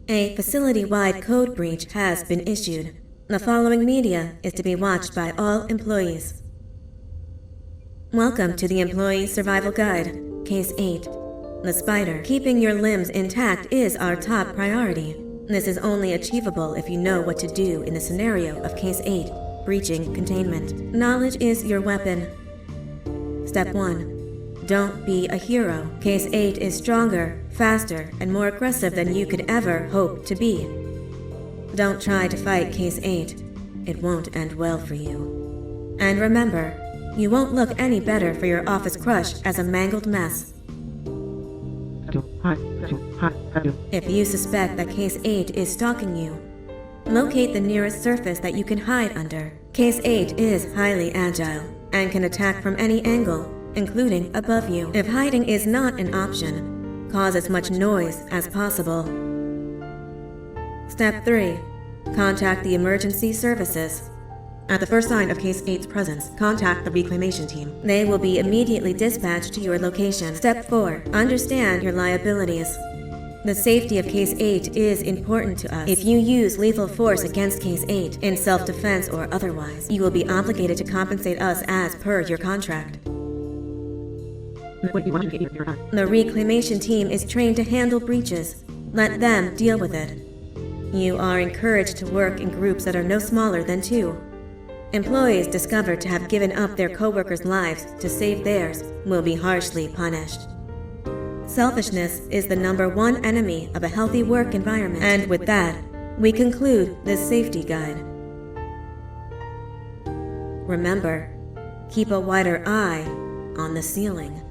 A facility-wide code breach has been issued. The following media is to be watched by all employees. Welcome to the Employee Survival Guide, Case 8. The spider. Keeping your limbs intact is our top priority. This is only achievable if you know what to do in the scenario of Case 8, breaching containment. Knowledge is your weapon. Step 1. Don't be a hero. Case 8 is stronger, faster, and more aggressive than you could ever hope to be. Don't try to fight Case 8. It won't end well for you. And remember, you won't look any better for your office crush as a mangled mess. If you suspect that Case 8 is stalking you, locate the nearest surface that you can hide under. Case 8 is highly agile and can attack from any angle, including above you. If hiding is not an option, cause as much noise as possible. Step 3. Contact the emergency services. At the first sign of Case 8's presence, contact the reclamation team. They will be immediately dispatched to your location. Step 4. Understand your liabilities. The safety of Case 8 is important to us. If you use lethal force against Case 8, in self-defense or otherwise, you will be obligated to compensate us as per your contract. The reclamation team is trained to handle breaches. Let them deal with it. You are encouraged to work in groups that are no smaller than 2. Employees discovered to have given up their co-workers' lives to save theirs will be harshly punished. Selfishness is the #1 enemy of a healthy work environment. And with that, we conclude this safety guide. Remember, keep a wider eye on the ceiling.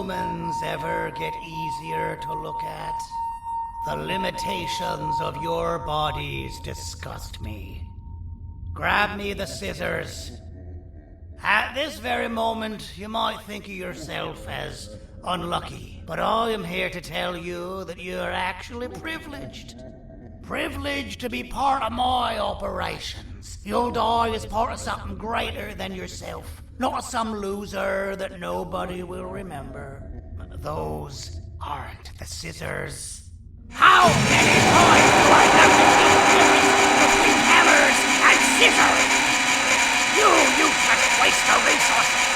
humans ever get easier to look at? The limitations of your bodies disgust me. Grab me the scissors. At this very moment, you might think of yourself as unlucky, but I am here to tell you that you are actually privileged. Privileged to be part of my operations. You'll die as part of something greater than yourself, not some loser that nobody will remember. Those aren't the scissors. How many times do I have to teach the difference between hammers and scissors? You useless waste of resources!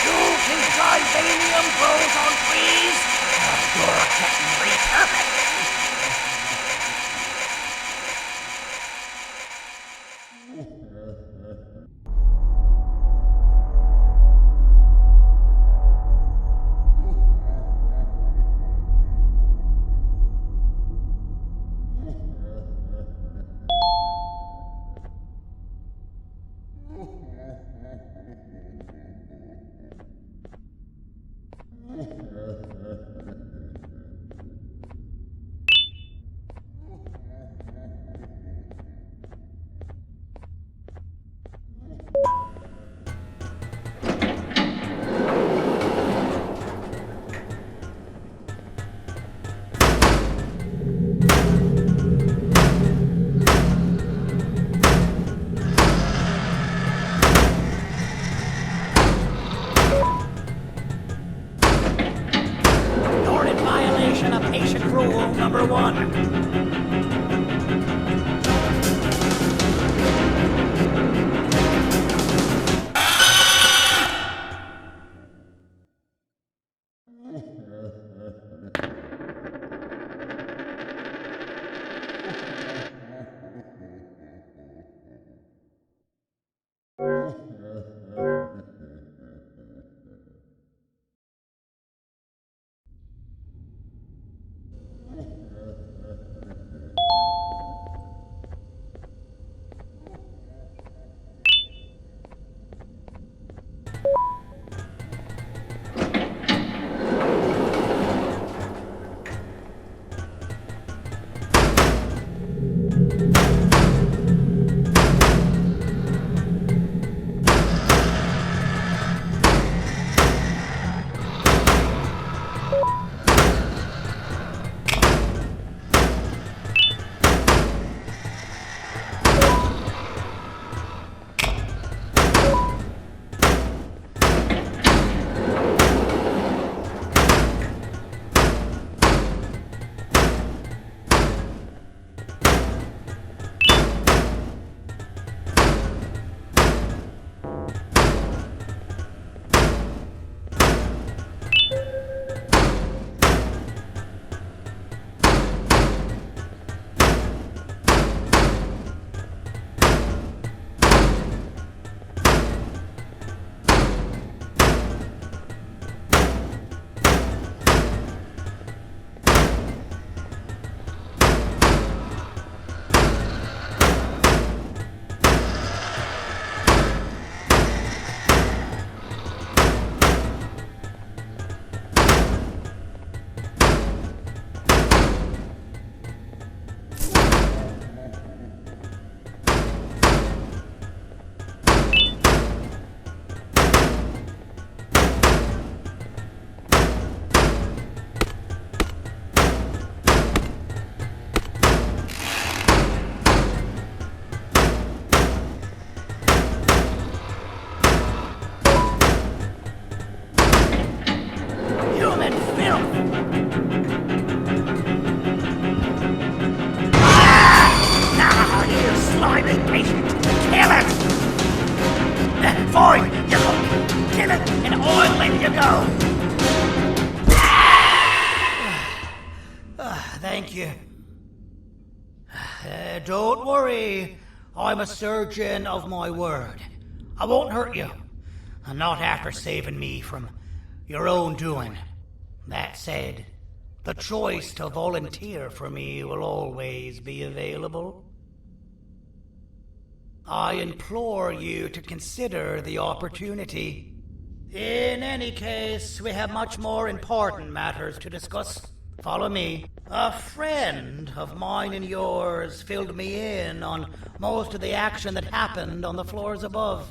You think titanium grows on trees? You're getting repurposed! Patient rule number 1. Thank you. Don't worry. I'm a surgeon of my word. I won't hurt you. Not after saving me from your own doing. That said, the choice to volunteer for me will always be available. I implore you to consider the opportunity. In any case, we have much more important matters to discuss. Follow me. A friend of mine and yours filled me in on most of the action that happened on the floors above.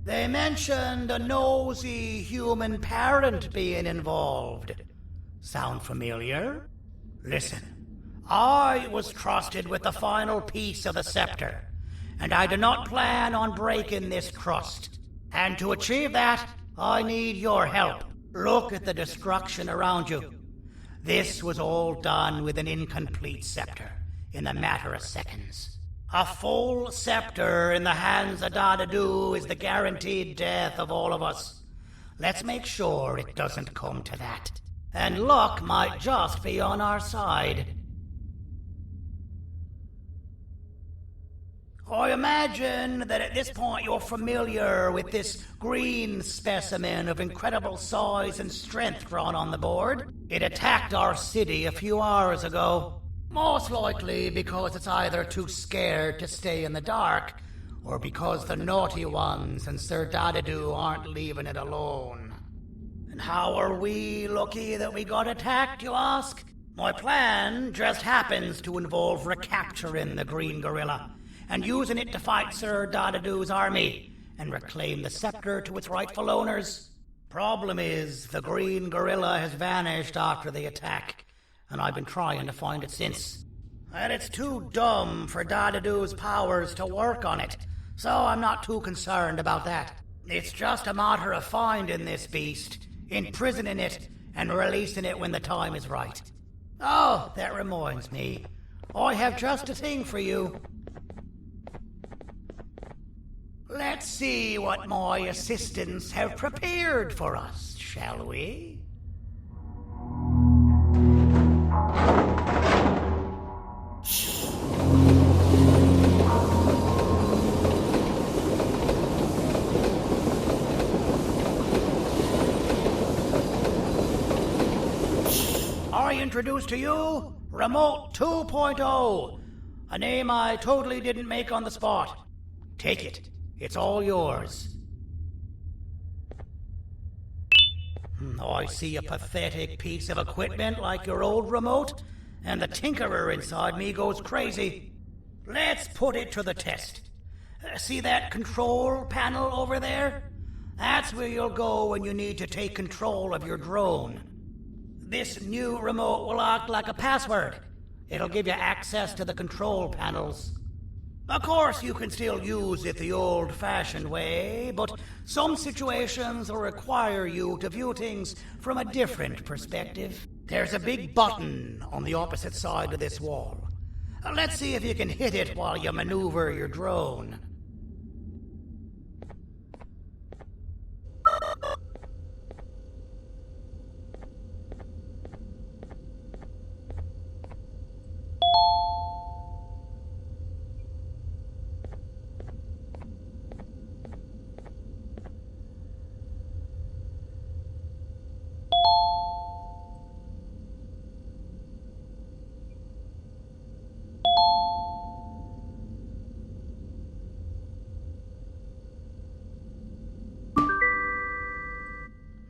They mentioned a nosy human parent being involved. Sound familiar? Listen, I was trusted with the final piece of the scepter, and I do not plan on breaking this trust. And to achieve that, I need your help. Look at the destruction around you. This was all done with an incomplete scepter, in a matter of seconds. A full scepter in the hands of Dadadu is the guaranteed death of all of us. Let's make sure it doesn't come to that. And luck might just be on our side. I imagine that at this point you're familiar with this green specimen of incredible size and strength drawn on the board. It attacked our city a few hours ago. Most likely because it's either too scared to stay in the dark, or because the naughty ones and Sir Dadadu aren't leaving it alone. And how are we lucky that we got attacked, you ask? My plan just happens to involve recapturing the green gorilla and using it to fight Sir Dadadu's army and reclaim the scepter to its rightful owners. Problem is, the green gorilla has vanished after the attack, and I've been trying to find it since. And it's too dumb for Dadadu's powers to work on it, so I'm not too concerned about that. It's just a matter of finding this beast, imprisoning it, and releasing it when the time is right. Oh, that reminds me. I have just a thing for you. Let's see what my assistants have prepared for us, shall we? I introduce to you Remote 2.0, a name I totally didn't make on the spot. Take it. It's all yours. I see a pathetic piece of equipment like your old remote, and the tinkerer inside me goes crazy. Let's put it to the test. See that control panel over there? That's where you'll go when you need to take control of your drone. This new remote will act like a password. It'll give you access to the control panels. Of course, you can still use it the old-fashioned way, but some situations will require you to view things from a different perspective. There's a big button on the opposite side of this wall. Let's see if you can hit it while you maneuver your drone.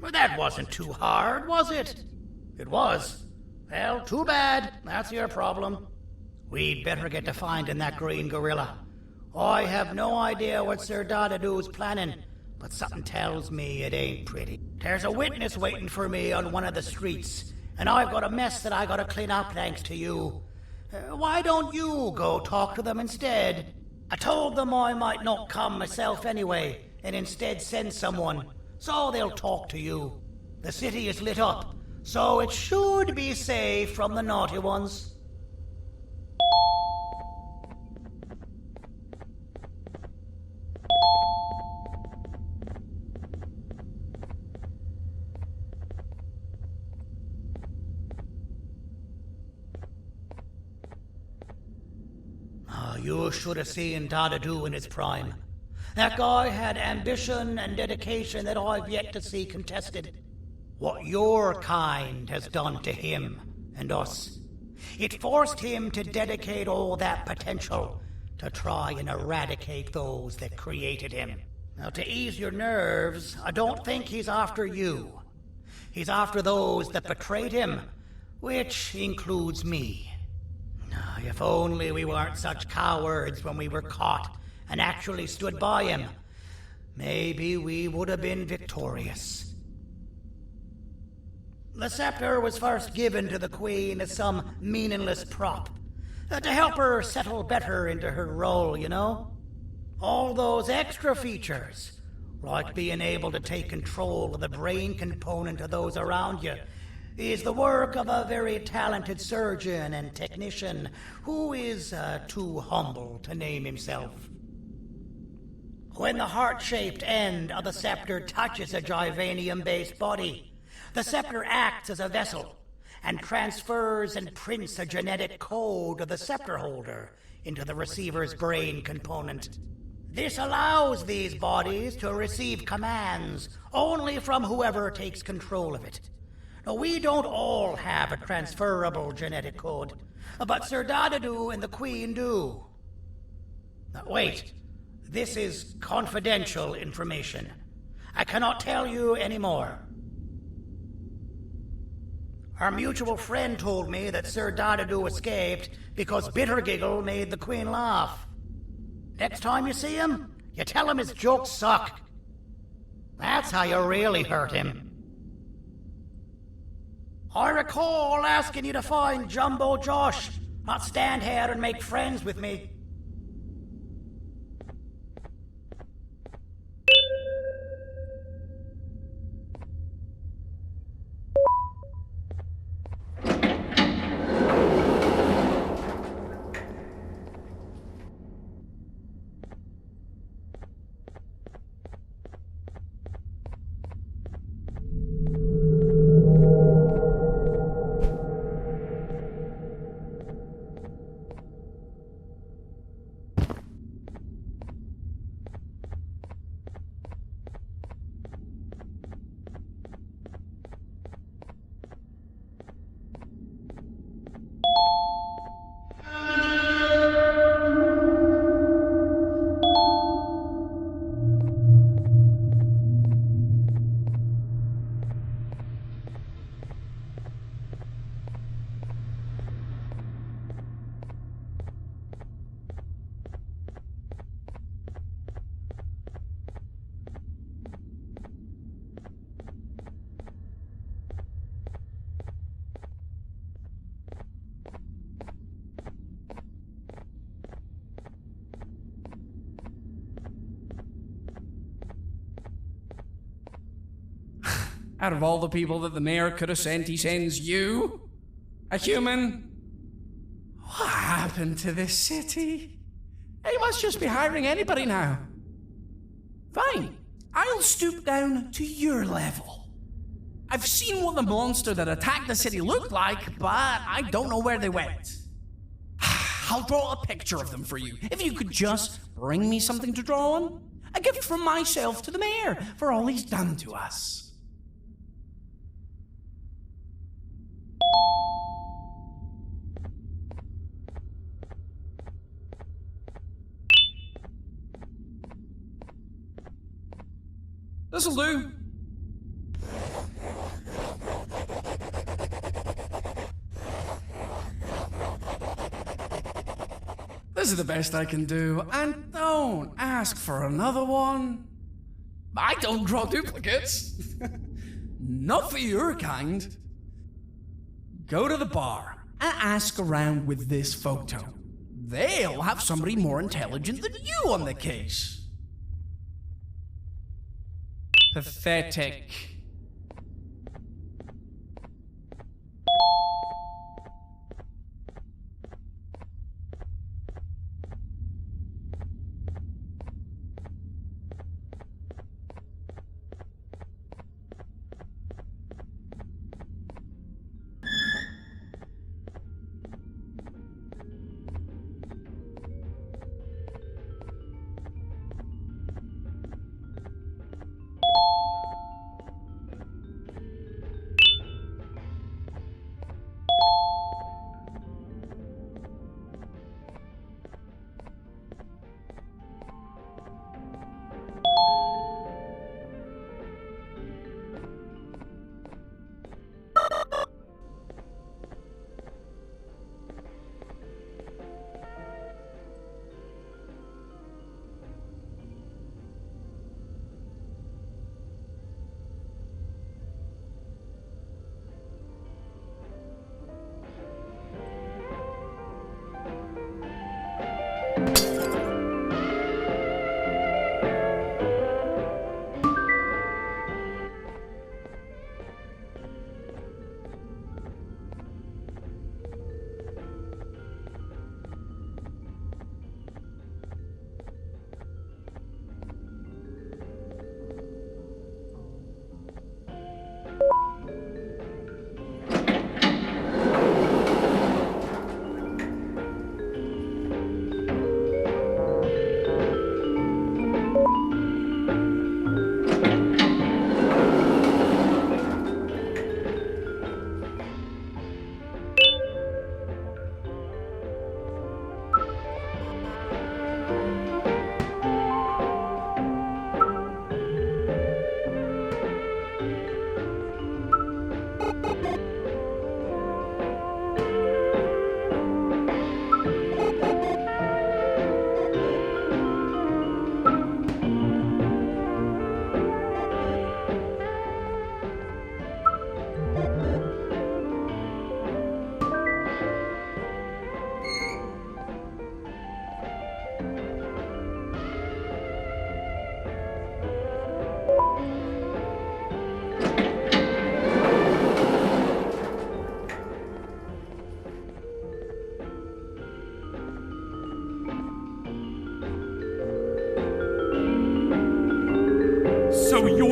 Well, that wasn't too hard, was it? It was. Well, too bad. That's your problem. We'd better get to finding that green gorilla. I have no idea what Sir Dadadu's planning, but something tells me it ain't pretty. There's a witness waiting for me on one of the streets, and I've got a mess that I gotta clean up thanks to you. Why don't you go talk to them instead? I told them I might not come myself anyway, and instead send someone, so they'll talk to you. The city is lit up, so it should be safe from the naughty ones. You should have seen Dadadu in his prime. That guy had ambition and dedication that I've yet to see contested. What your kind has done to him and us. It forced him to dedicate all that potential to try and eradicate those that created him. Now, to ease your nerves, I don't think he's after you. He's after those that betrayed him, which includes me. If only we weren't such cowards when we were caught and actually stood by him, maybe we would have been victorious. The scepter was first given to the Queen as some meaningless prop, to help her settle better into her role, you know? All those extra features, like being able to take control of the brain component of those around you, is the work of a very talented surgeon and technician who is too humble to name himself. When the heart-shaped end of the scepter touches a Givanium-based body, the scepter acts as a vessel and transfers and prints a genetic code of the scepter holder into the receiver's brain component. This allows these bodies to receive commands only from whoever takes control of it. Now, we don't all have a transferable genetic code, but Sir Dadadu and the Queen do. Now, wait, this is confidential information. I cannot tell you any more. Our mutual friend told me that Sir Dadadu escaped because Bittergiggle made the Queen laugh. Next time you see him, you tell him his jokes suck. That's how you really hurt him. I recall asking you to find Jumbo Josh, not stand here and make friends with me. Out of all the people that the mayor could have sent, he sends you? A human? What happened to this city? He must just be hiring anybody now. Fine, I'll stoop down to your level. I've seen what the monster that attacked the city looked like, but I don't know where they went. I'll draw a picture of them for you, if you could just bring me something to draw on. A gift from myself to the mayor for all he's done to us. This'll do. This is the best I can do, and don't ask for another one. I don't draw duplicates. Not for your kind. Go to the bar and ask around with this photo. They'll have somebody more intelligent than you on the case. Pathetic.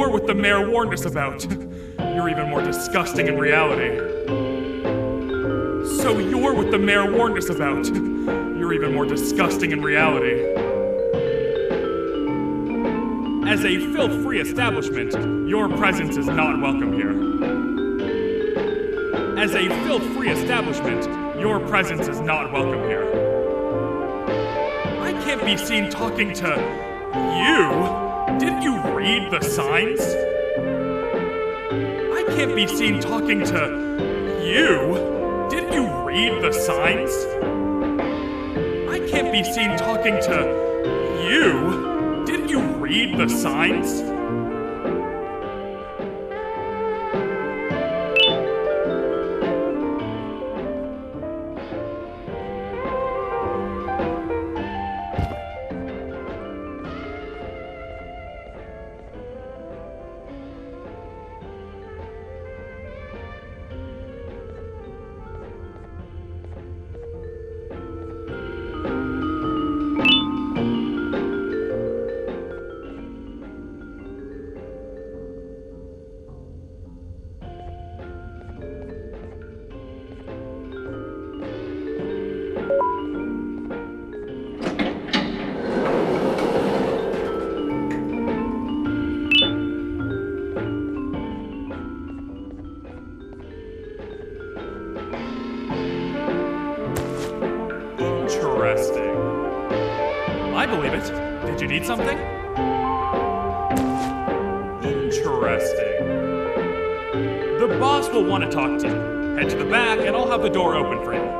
you're what the mayor warned us about. You're even more disgusting in reality. So you're what the mayor warned us about. You're even more disgusting in reality. As a filth-free establishment, your presence is not welcome here. As a filth-free establishment, your presence is not welcome here. I can't be seen talking to you. Didn't you read the signs? I can't be seen talking to you. Didn't you read the signs? I can't be seen talking to you. Didn't you read the signs? Interesting. I believe it. Did you need something? Interesting. The boss will want to talk to you. Head to the back and I'll have the door open for you.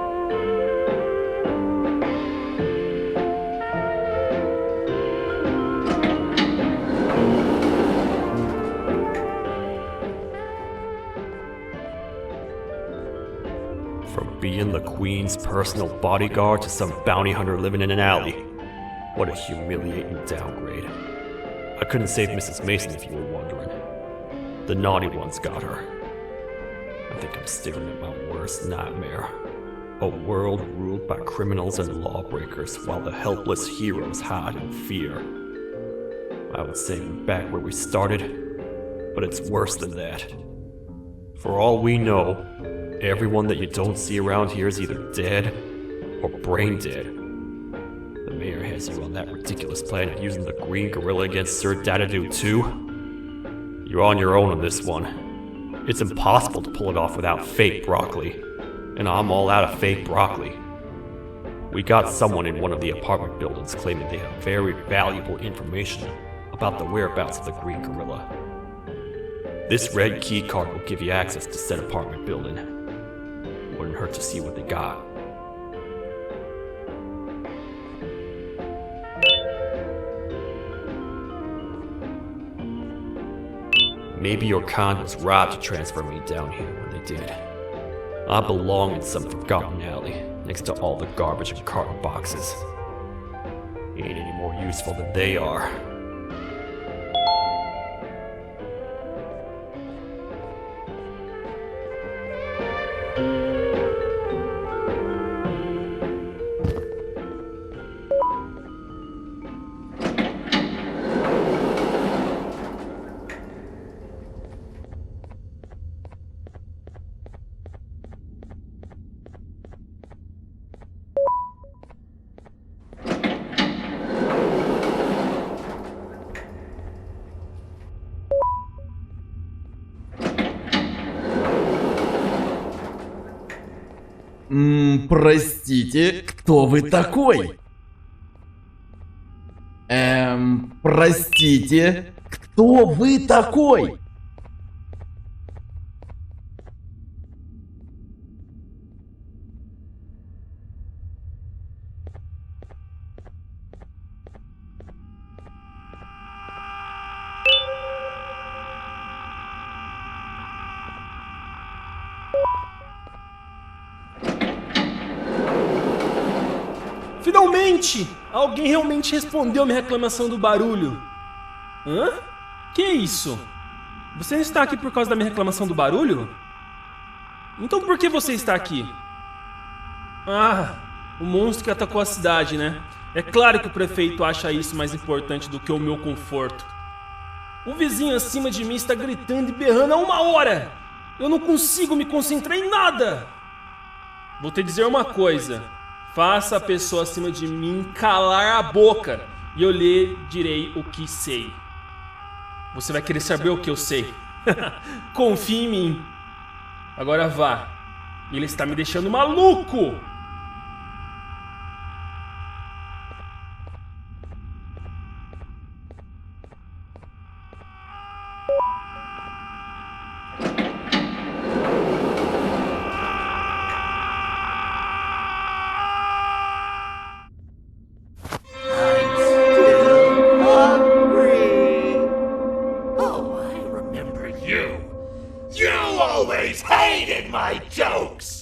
From being the Queen's personal bodyguard to some bounty hunter living in an alley. What a humiliating downgrade. I couldn't save Mrs. Mason if you were wondering. The naughty ones got her. I think I'm staring at my worst nightmare. A world ruled by criminals and lawbreakers while the helpless heroes hide in fear. I would say we're back where we started, but it's worse than that. For all we know, everyone that you don't see around here is either dead or brain dead. The mayor has you on that ridiculous planet using the green gorilla against Sir Dadadoo too? You're on your own on this one. It's impossible to pull it off without fake broccoli. And I'm all out of fake broccoli. We got someone in one of the apartment buildings claiming they have very valuable information about the whereabouts of the green gorilla. This red key card will give you access to said apartment building. Wouldn't hurt to see what they got. Maybe your con was robbed to transfer me down here when they did. I belong in some forgotten alley, next to all the garbage and carton boxes. Ain't any more useful than they are. Простите, кто вы такой? Простите, кто вы такой? Finalmente! Alguém realmente respondeu minha reclamação do barulho. Hã? Que isso? Você está aqui por causa da minha reclamação do barulho? Então por que você está aqui? Ah, o monstro que atacou a cidade, né? É claro que o prefeito acha isso mais importante do que o meu conforto. O vizinho acima de mim está gritando e berrando há 1 hora. Eu não consigo me concentrar em nada. Vou te dizer uma coisa. Faça a pessoa acima de mim calar a boca e eu lhe direi o que sei. Você vai querer saber o que eu sei. Confie em mim. Agora vá. Ele está me deixando maluco. You always hated my jokes!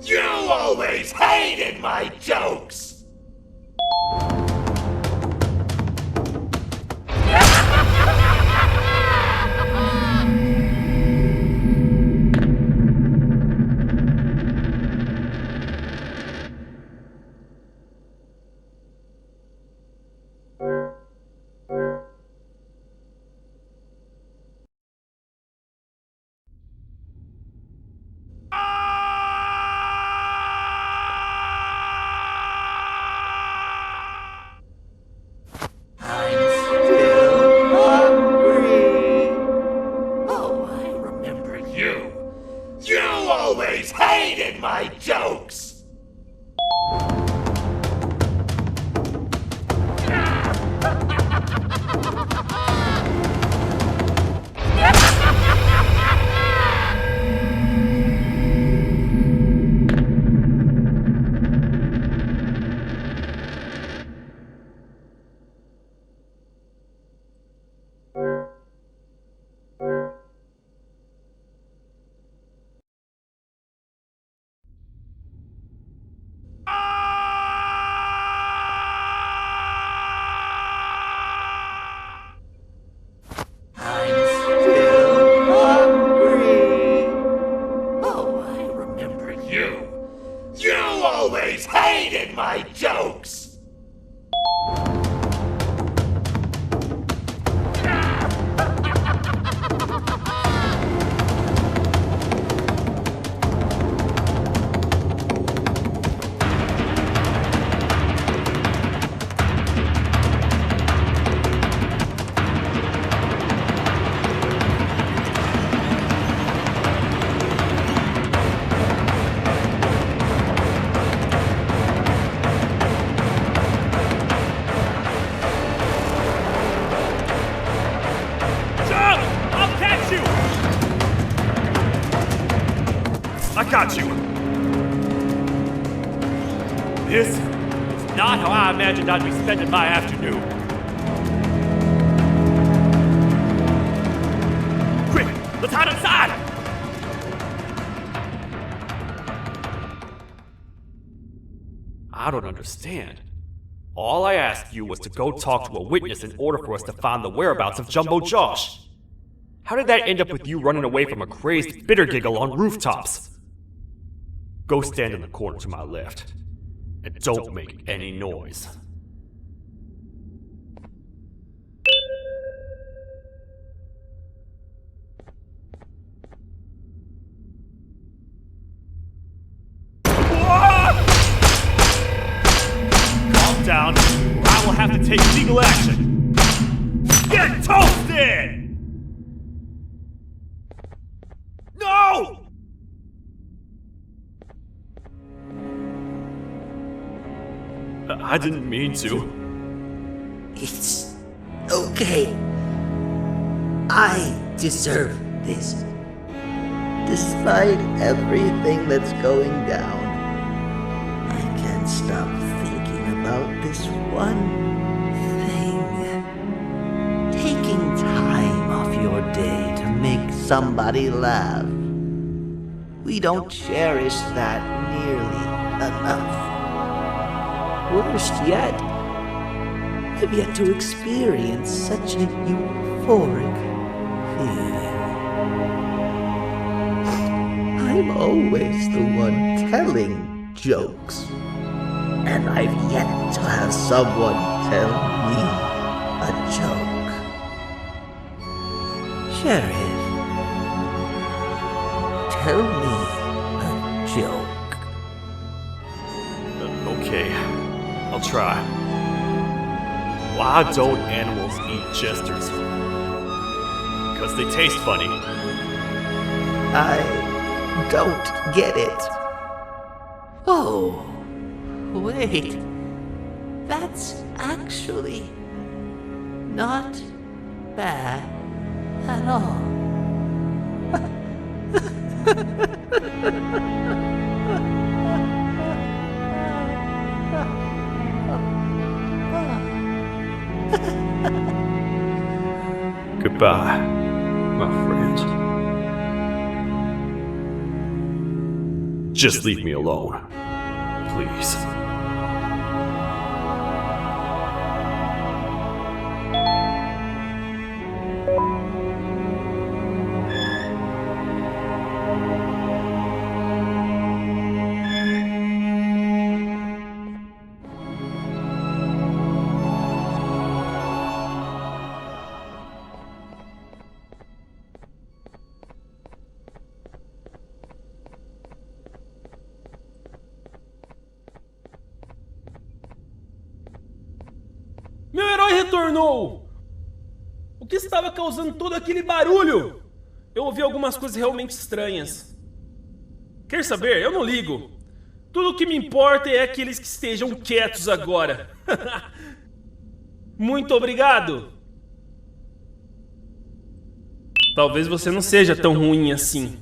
You always hated my jokes! You always hated my jokes! You always hated my jokes! I got you! This is not how I imagined I'd be spending my afternoon. Quick, let's hide inside! I don't understand. All I asked you was to go talk to a witness in order for us to find the whereabouts of Jumbo Josh. How did that end up with you running away from a crazed bitter giggle on rooftops? Go stand in the corner to my left. And don't make any noise. Calm down, or I will have to take legal action. Get toasted! No! I didn't mean to. It's okay. I deserve this. Despite everything that's going down, I can't stop thinking about this one thing. Taking time off your day to make somebody laugh. We don't cherish that nearly enough. Worst yet, I've yet to experience such a euphoric feeling. I'm always the one telling jokes, and I've yet to have someone tell me a joke. Sheriff, tell me a joke. Okay, I'll try. Why don't animals eat jesters? Because they taste funny. I don't get it. Oh, wait. That's actually not bad at all. Goodbye, my friend. Just leave me alone, please. Meu herói retornou! O que estava causando todo aquele barulho? Eu ouvi algumas coisas realmente estranhas. Quer saber? Eu não ligo. Tudo o que me importa é que eles que estejam quietos agora. Muito obrigado! Talvez você não seja tão ruim assim.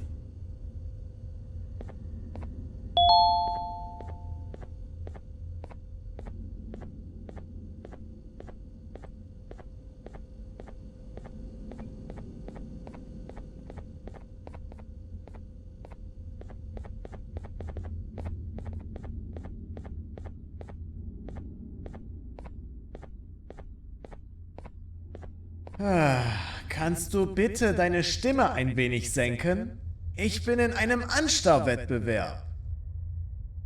Kannst du bitte deine Stimme ein wenig senken? Ich bin in einem Anstarrwettbewerb.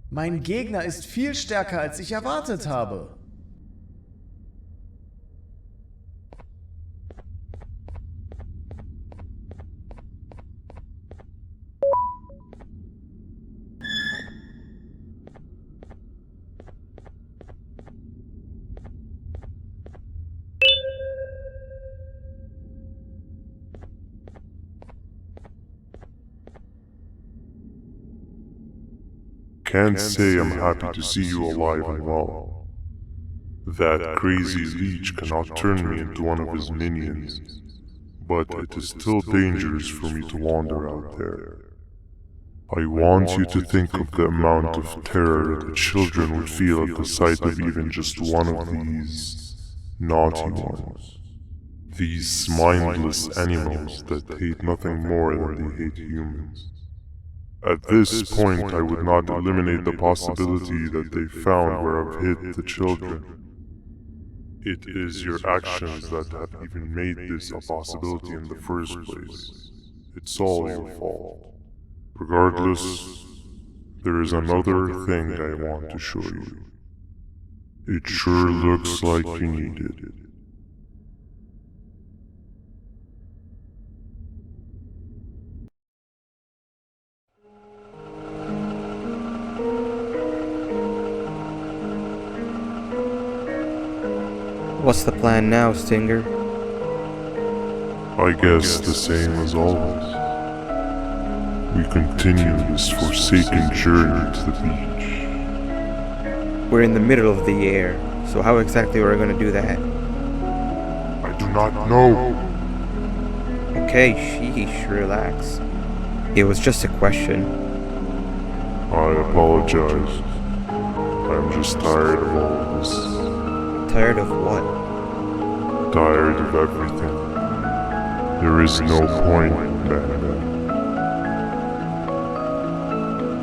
Mein Gegner ist viel stärker, als ich erwartet habe. Can't say I'm happy to see you alive and well. That crazy leech cannot turn me into one of his minions, but it is still dangerous for me to wander out there. I want you to think of the amount of terror that the children would feel at the sight of even just one of these naughty ones. These mindless animals that hate nothing more than they hate humans. At this point, I would not eliminate the possibility that they found where I've hid the children. It is your actions that have even made this a possibility in the first place. It's all your fault. Regardless, there is another thing I want to show you. It sure looks like you need it. What's the plan now, Stinger? I guess the same as always. We continue this forsaken journey to the beach. We're in the middle of the air, so how exactly are we going to do that? I do not know. Okay, sheesh, relax. It was just a question. I apologize. I'm just tired of all of this. Tired of what? Tired of everything. There is no point, Banban.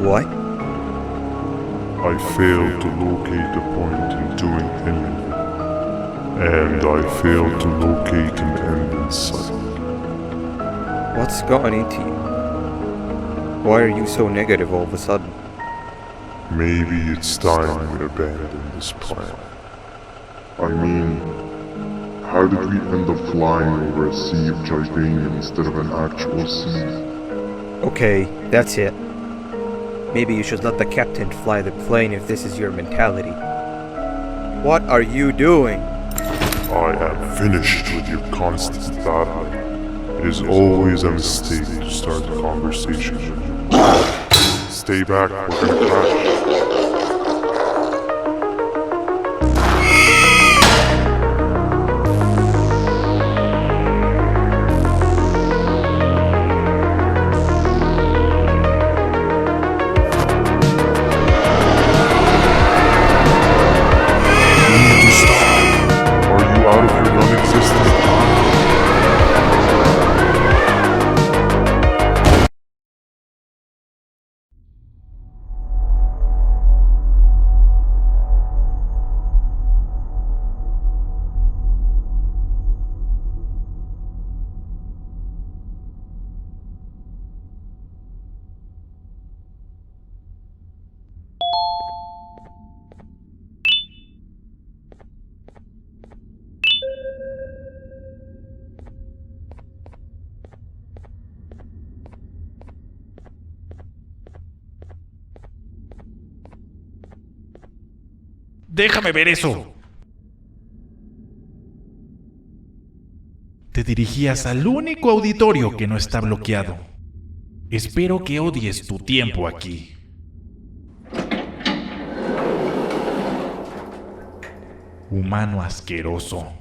What? I failed to locate the point in doing anything. And I failed to locate an end in sight. What's gotten into you? Why are you so negative all of a sudden? Maybe it's time we abandon this plan. I mean, how did we end up flying over a sea of Jardania instead of an actual sea? Okay, that's it. Maybe you should let the captain fly the plane if this is your mentality. What are you doing? I am finished with your constant battling. It is always a mistake to start a conversation with you. Stay back, we're gonna crash. Déjame ver eso. Te dirigías al único auditorio que no está bloqueado. Espero que odies tu tiempo aquí. Humano asqueroso.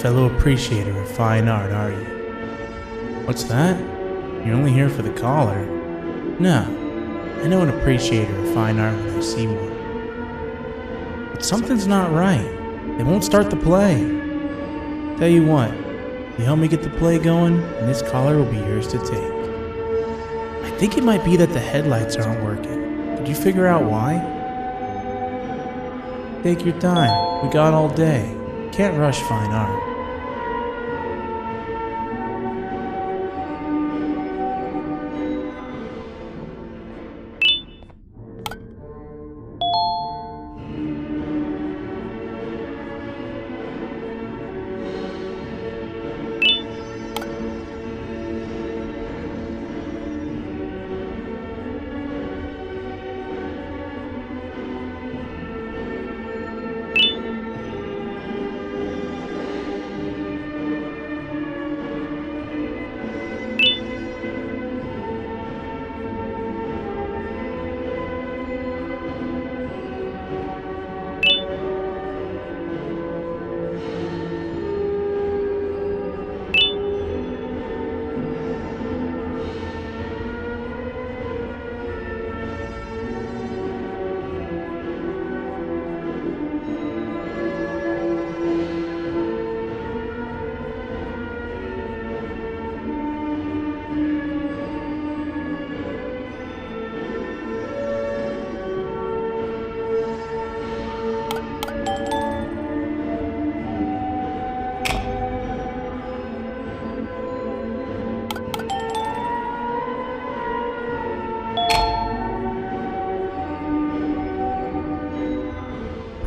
Fellow appreciator of fine art, are you? What's that? You're only here for the collar. No, I know an appreciator of fine art when I see one. But something's not right. They won't start the play. Tell you what, you help me get the play going, and this collar will be yours to take. I think it might be that the headlights aren't working. Did you figure out why? Take your time. We got all day. Can't rush fine art.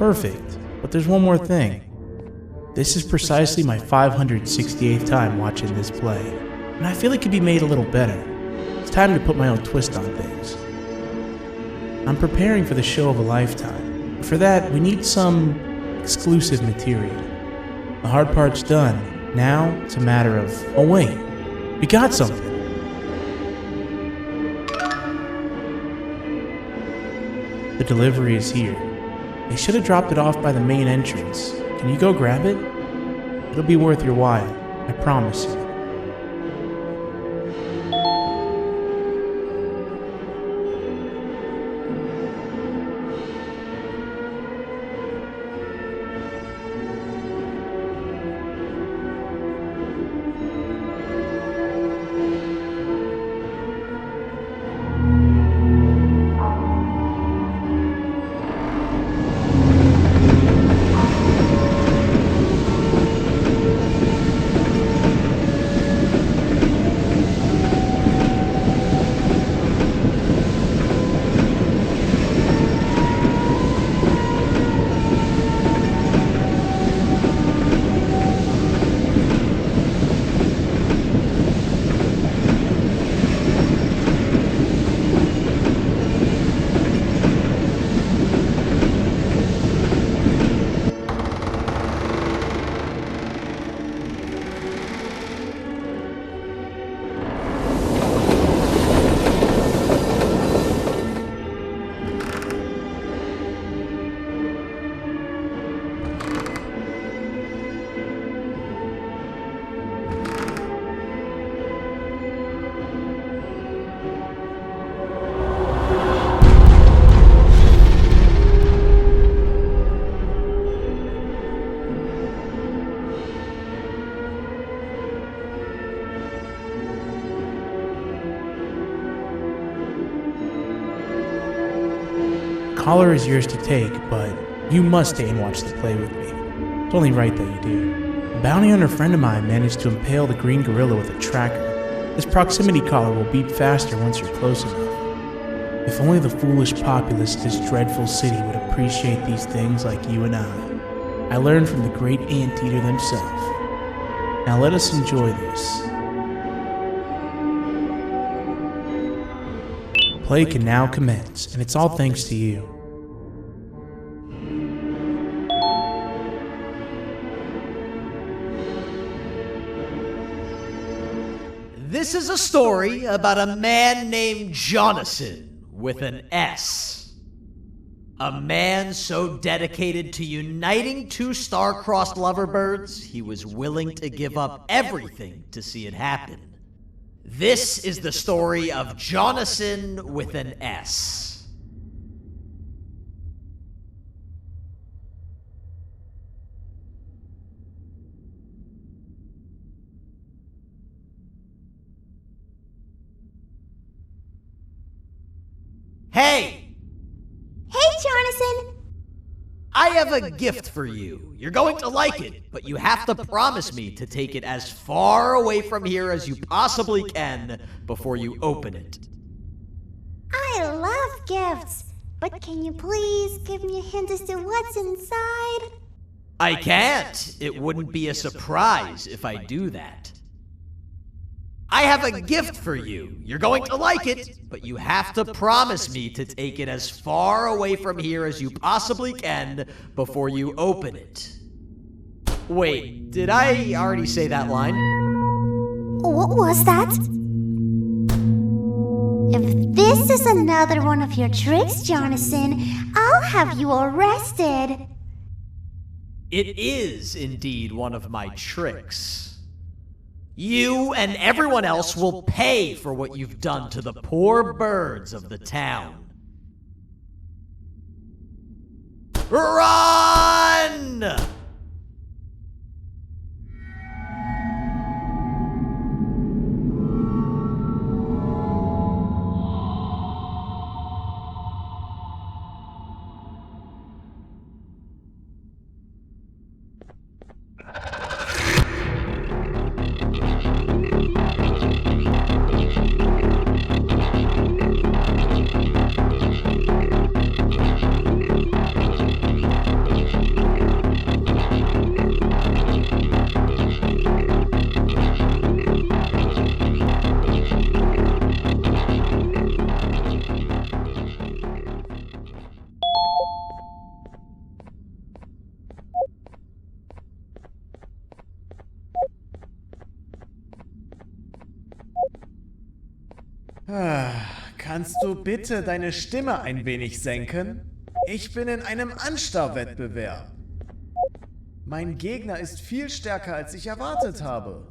Perfect. But there's one more thing. This is precisely my 568th time watching this play, and I feel it could be made a little better. It's time to put my own twist on things. I'm preparing for the show of a lifetime. For that, we need some exclusive material. The hard part's done. Now, it's a matter of, oh wait, we got something. The delivery is here. They should have dropped it off by the main entrance. Can you go grab it? It'll be worth your while, I promise you. Collar is yours to take, but you must stay and watch the play with me. It's only right that you do. A bounty hunter friend of mine managed to impale the green gorilla with a tracker. This proximity collar will beep faster once you're close enough. If only the foolish populace of this dreadful city would appreciate these things like you and I learned from the great anteater themselves. Now let us enjoy this. Play can now commence, and it's all thanks to you. This is a story about a man named Jonathan with an S. A man so dedicated to uniting two star-crossed loverbirds, he was willing to give up everything to see it happen. This is the story of Jonathan with an S. Hey! Hey, Jonathan! I have a gift for you. You're going to like it, but you have to promise me to take it as far away from here as you possibly can before you open it. I love gifts, but can you please give me a hint as to what's inside? I can't. It wouldn't be a surprise if I do that. I have a gift for you. You're going to like it, but you have to promise me to take it as far away from here as you possibly can before you open it. Wait, did I already say that line? What was that? If this is another one of your tricks, Jonathan, I'll have you arrested. It is indeed one of my tricks. You and everyone else will pay for what you've done to the poor birds of the town. Run! Kannst du bitte deine Stimme ein wenig senken? Ich bin in einem Anstarrwettbewerb. Mein Gegner ist viel stärker, als ich erwartet habe.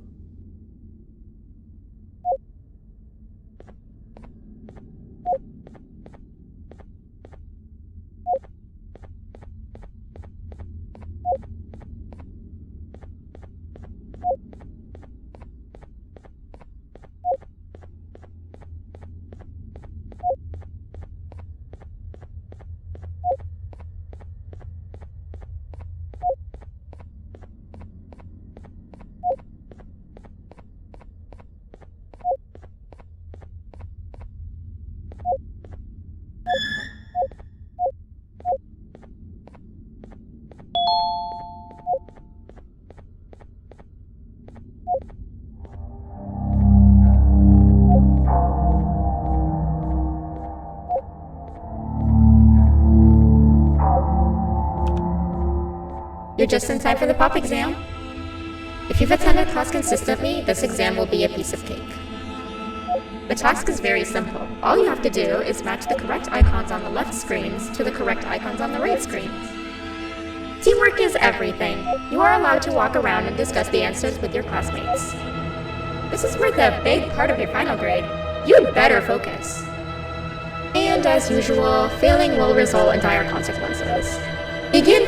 You're just in time for the pop exam. If you've attended class consistently, this exam will be a piece of cake. The task is very simple. All you have to do is match the correct icons on the left screens to the correct icons on the right screens. Teamwork is everything. You are allowed to walk around and discuss the answers with your classmates. This is worth a big part of your final grade. You'd better focus. And as usual, failing will result in dire consequences. Begin!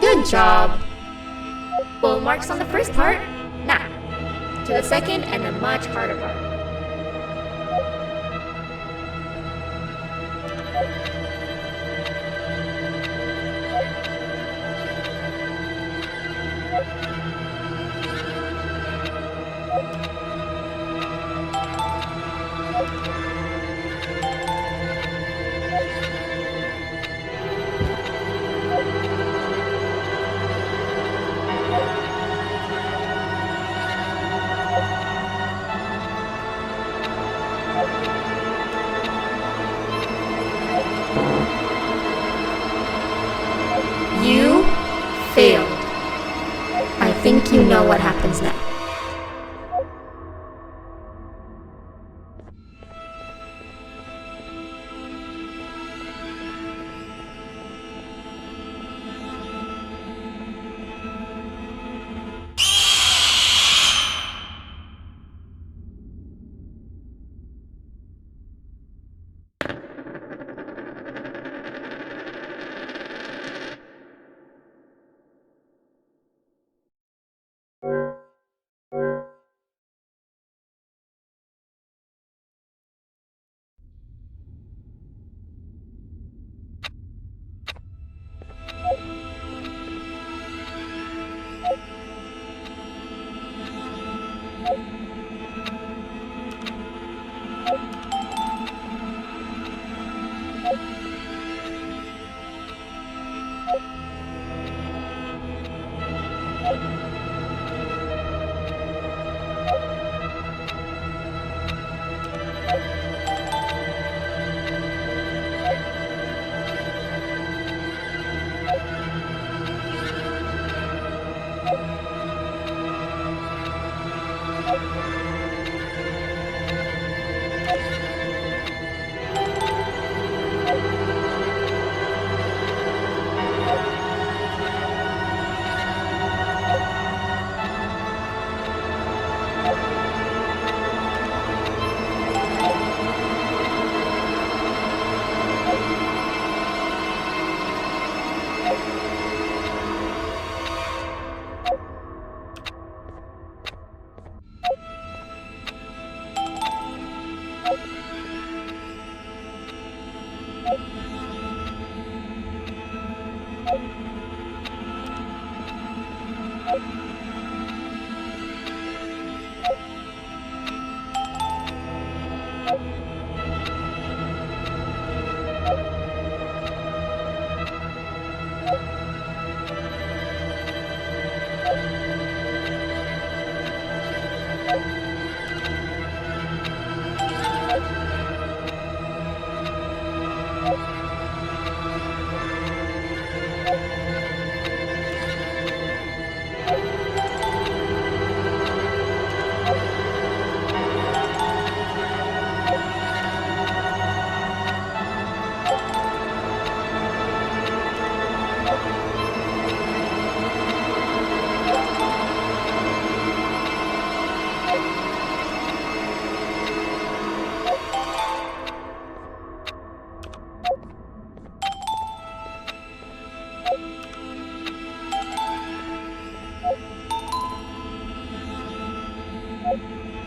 Good job! Full marks on the first part. Now, to the second and the much harder part. You failed. I think you know what happens now.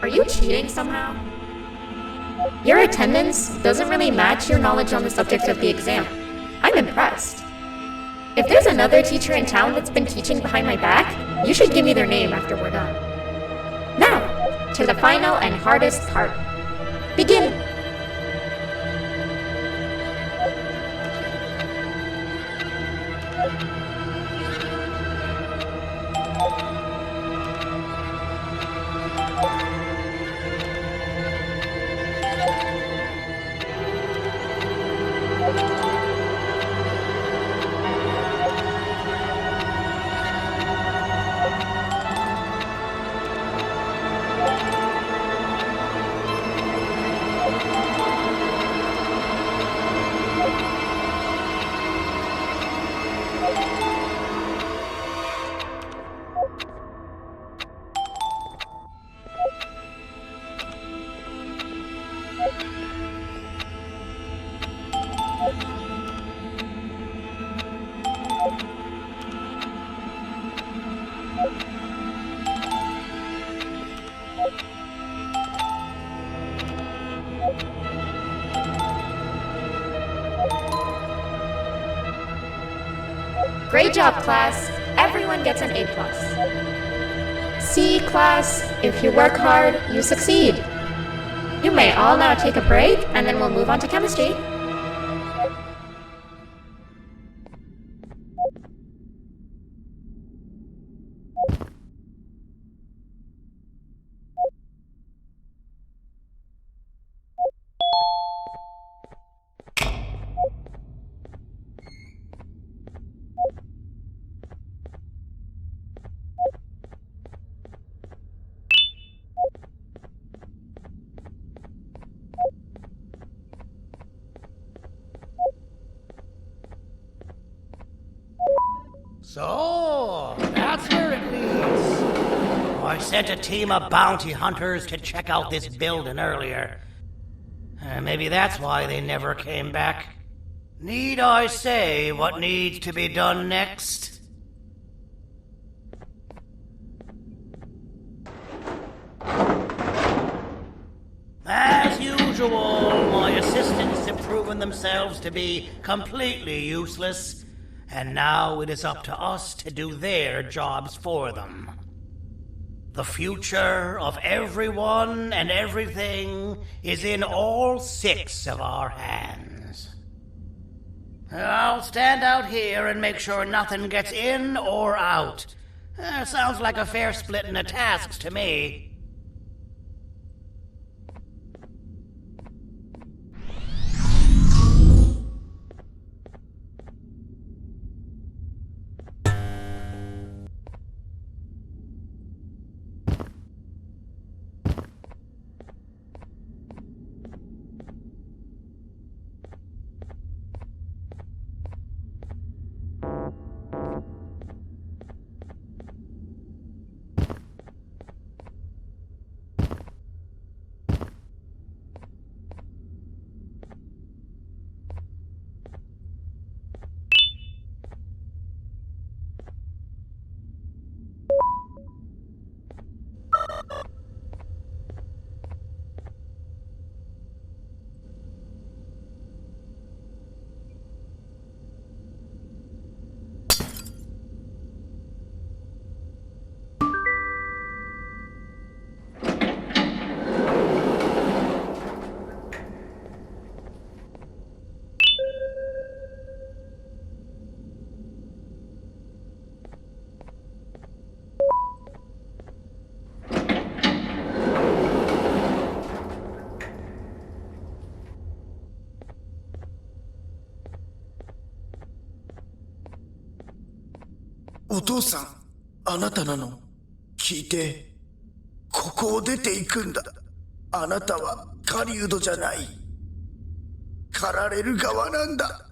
Are you cheating somehow? Your attendance doesn't really match your knowledge on the subject of the exam. I'm impressed. If there's another teacher in town that's been teaching behind my back, you should give me their name after we're done. Now, to the final and hardest part. Begin! Great job, class. Everyone gets an A+. C, class, if you work hard, you succeed. You may all now take a break, and then we'll move on to chemistry. So, that's where it leads. I sent a team of bounty hunters to check out this building earlier. Maybe that's why they never came back. Need I say what needs to be done next? As usual, my assistants have proven themselves to be completely useless, and now it is up to us to do their jobs for them. The future of everyone and everything is in all 6 of our hands. I'll stand out here and make sure nothing gets in or out. Sounds like a fair splitting of tasks to me. お父さん、あなたなの。聞いて。ここを出ていくんだ。あなたは狩人じゃない。狩られる側なんだ。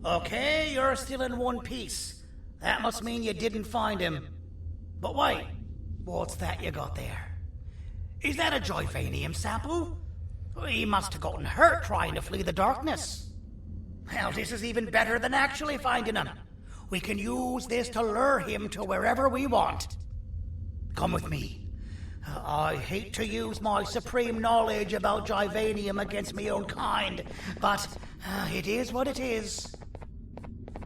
Okay, you're still in one piece. That must mean you didn't find him. But wait, what's that you got there? Is that a Joyvanium sample? He must have gotten hurt trying to flee the darkness. Well, this is even better than actually finding him. We can use this to lure him to wherever we want. Come with me. I hate to use my supreme knowledge about Joyvanium against my own kind, but it is what it is.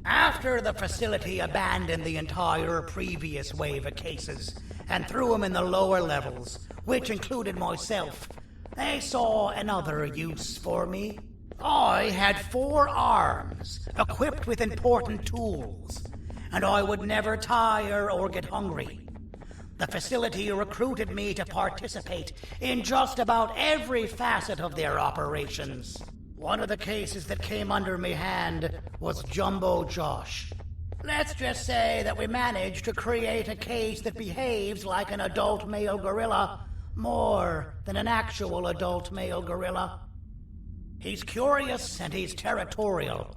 After the facility abandoned the entire previous wave of cases and threw them in the lower levels, which included myself, they saw another use for me. I had 4 arms, equipped with important tools, and I would never tire or get hungry. The facility recruited me to participate in just about every facet of their operations. One of the cases that came under me hand was Jumbo Josh. Let's just say that we managed to create a case that behaves like an adult male gorilla, more than an actual adult male gorilla. He's curious and he's territorial.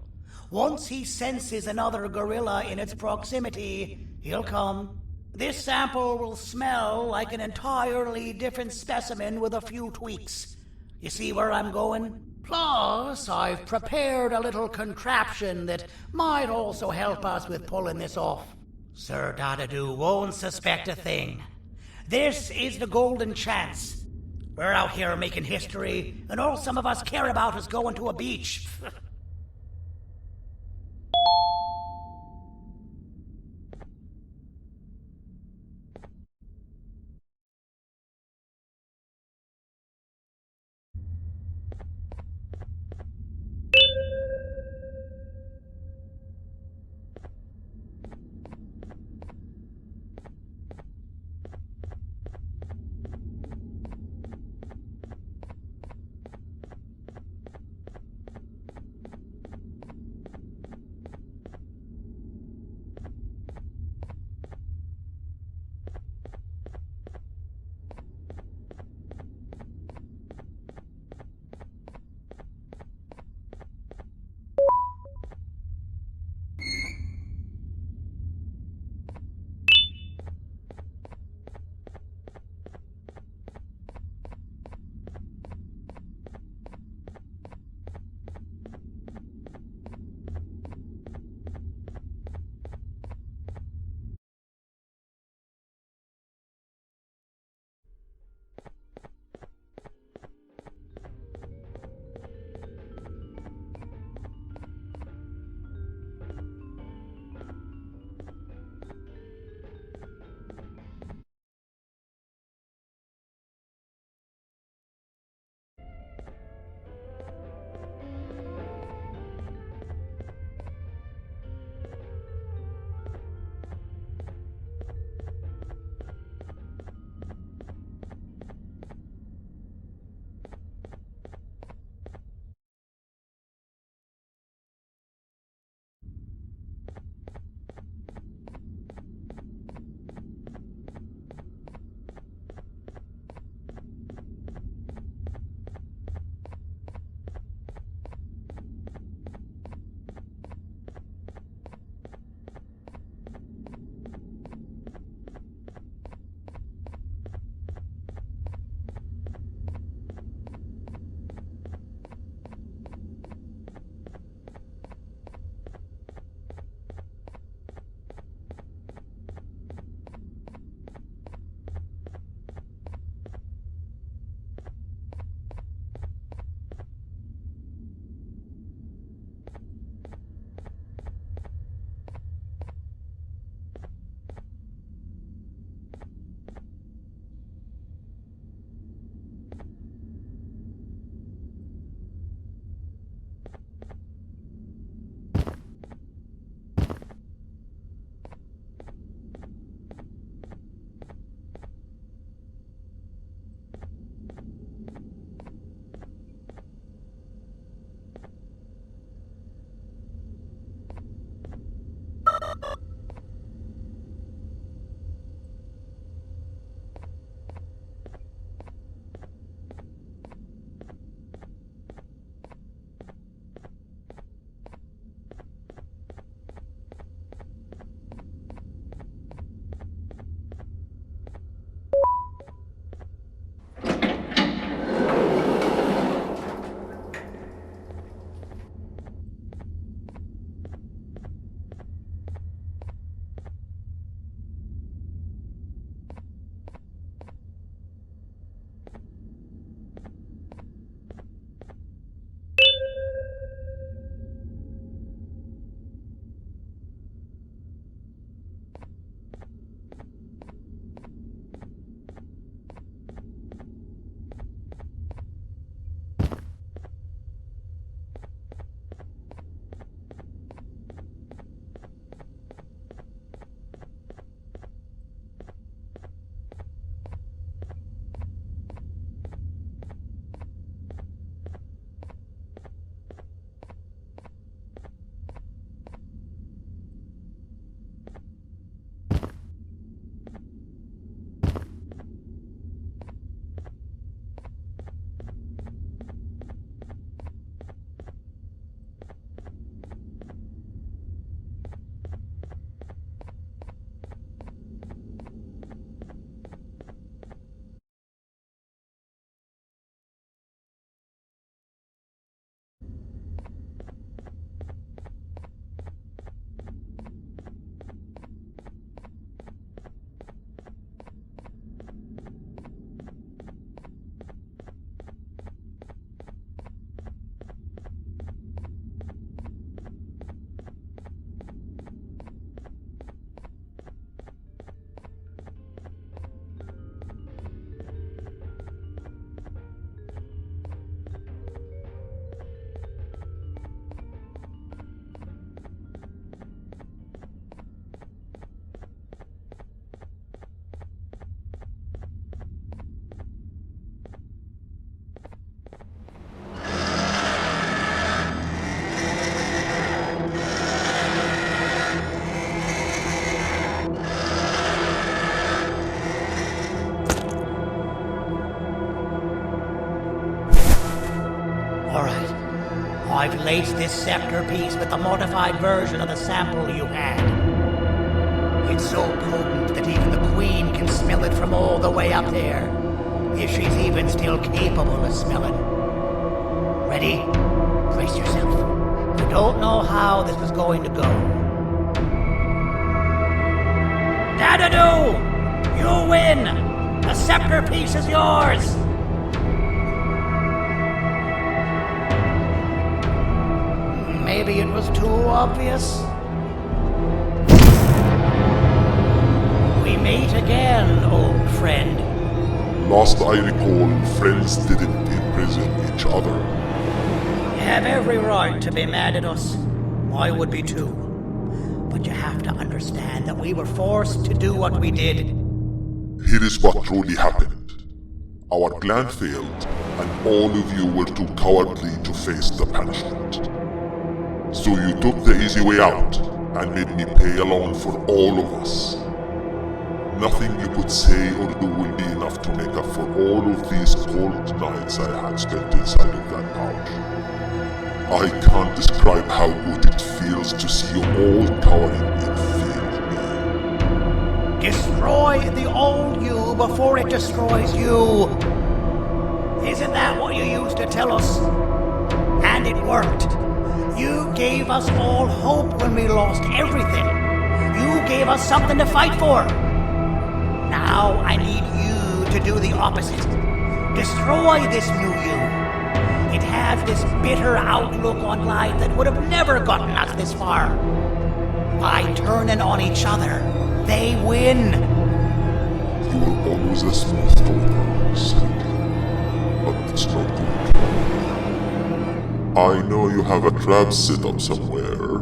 Once he senses another gorilla in its proximity, he'll come. This sample will smell like an entirely different specimen with a few tweaks. You see where I'm going? Plus, I've prepared a little contraption that might also help us with pulling this off. Sir Dadadoo won't suspect a thing. This is the golden chance. We're out here making history, and all some of us care about is going to a beach. I've laced this scepter piece with the modified version of the sample you had. It's so potent that even the Queen can smell it from all the way up there, if she's even still capable of smelling. Ready? Brace yourself. You don't know how this is going to go. Dadadoo! You win! The scepter piece is yours! Maybe it was too obvious? We meet again, old friend. Last I recall, friends didn't imprison each other. You have every right to be mad at us. I would be too. But you have to understand that we were forced to do what we did. Here is what truly happened. Our plan failed, and all of you were too cowardly to face the punishment. So you took the easy way out, and made me pay alone for all of us. Nothing you could say or do will be enough to make up for all of these cold nights I had spent inside of that pouch. I can't describe how good it feels to see you all cowering in fear of me. Destroy the old you before it destroys you. Isn't that what you used to tell us? And it worked. You gave us all hope when we lost everything. You gave us something to fight for. Now I need you to do the opposite. Destroy this new you. It has this bitter outlook on life that would have never gotten us this far. By turning on each other, they win. You were always a smooth talker, Sandy. But it's not good. I know you have a trap set up somewhere.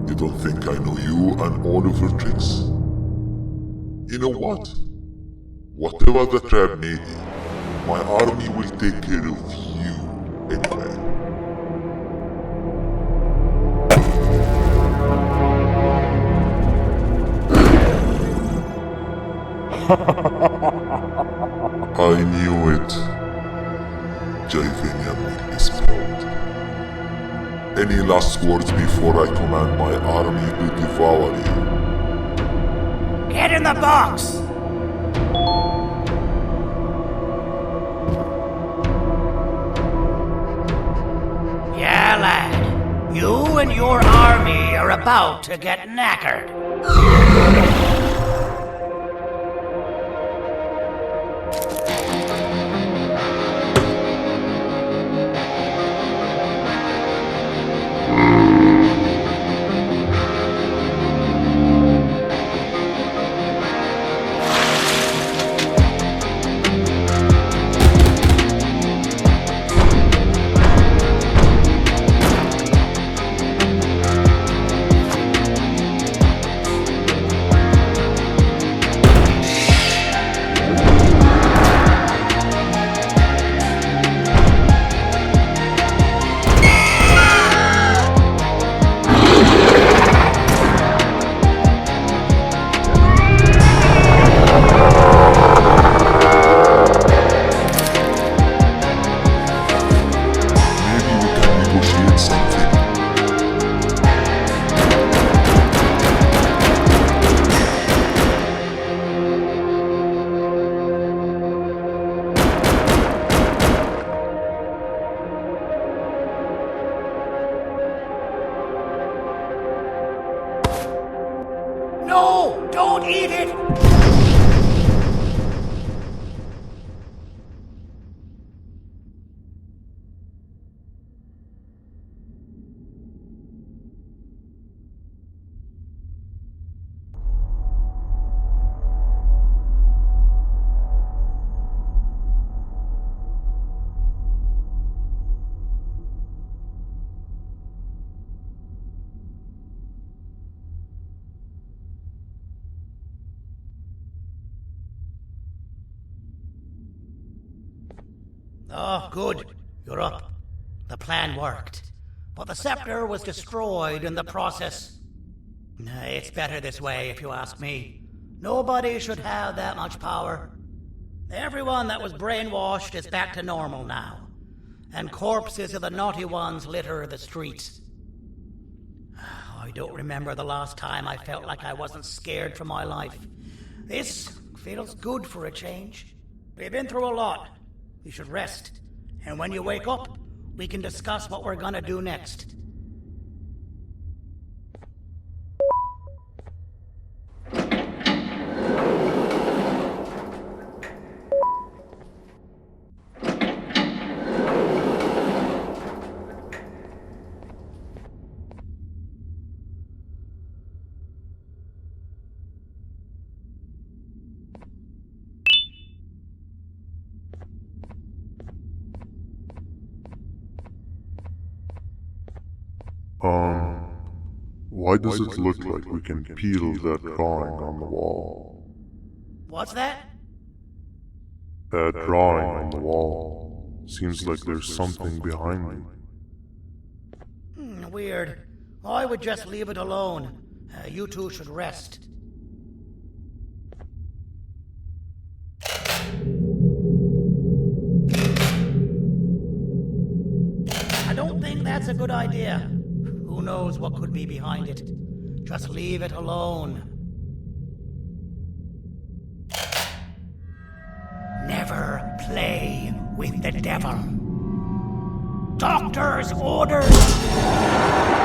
You don't think I know you and all of your tricks? You know what? Whatever the trap may be, my army will take care of you anyway. I knew it. Javenia will be spelled. Any last words before I command my army to devour you? Get in the box! Yeah, lad. You and your army are about to get knackered. No! Don't eat it! Oh, good. You're up. The plan worked. But the scepter was destroyed in the process. It's better this way, if you ask me. Nobody should have that much power. Everyone that was brainwashed is back to normal now. and corpses of the naughty ones litter the streets. I don't remember the last time I felt like I wasn't scared for my life. This feels good for a change. We've been through a lot. You should rest. And when you wake up, we can discuss what we're gonna do next. Why does it look like we can peel that drawing on the wall? What's that? That drawing on the wall. Seems like there's something behind it. Weird. I would just leave it alone. You two should rest. I don't think that's a good idea. Who knows what could be behind it? Just leave it alone. Never play with the devil. Doctor's orders!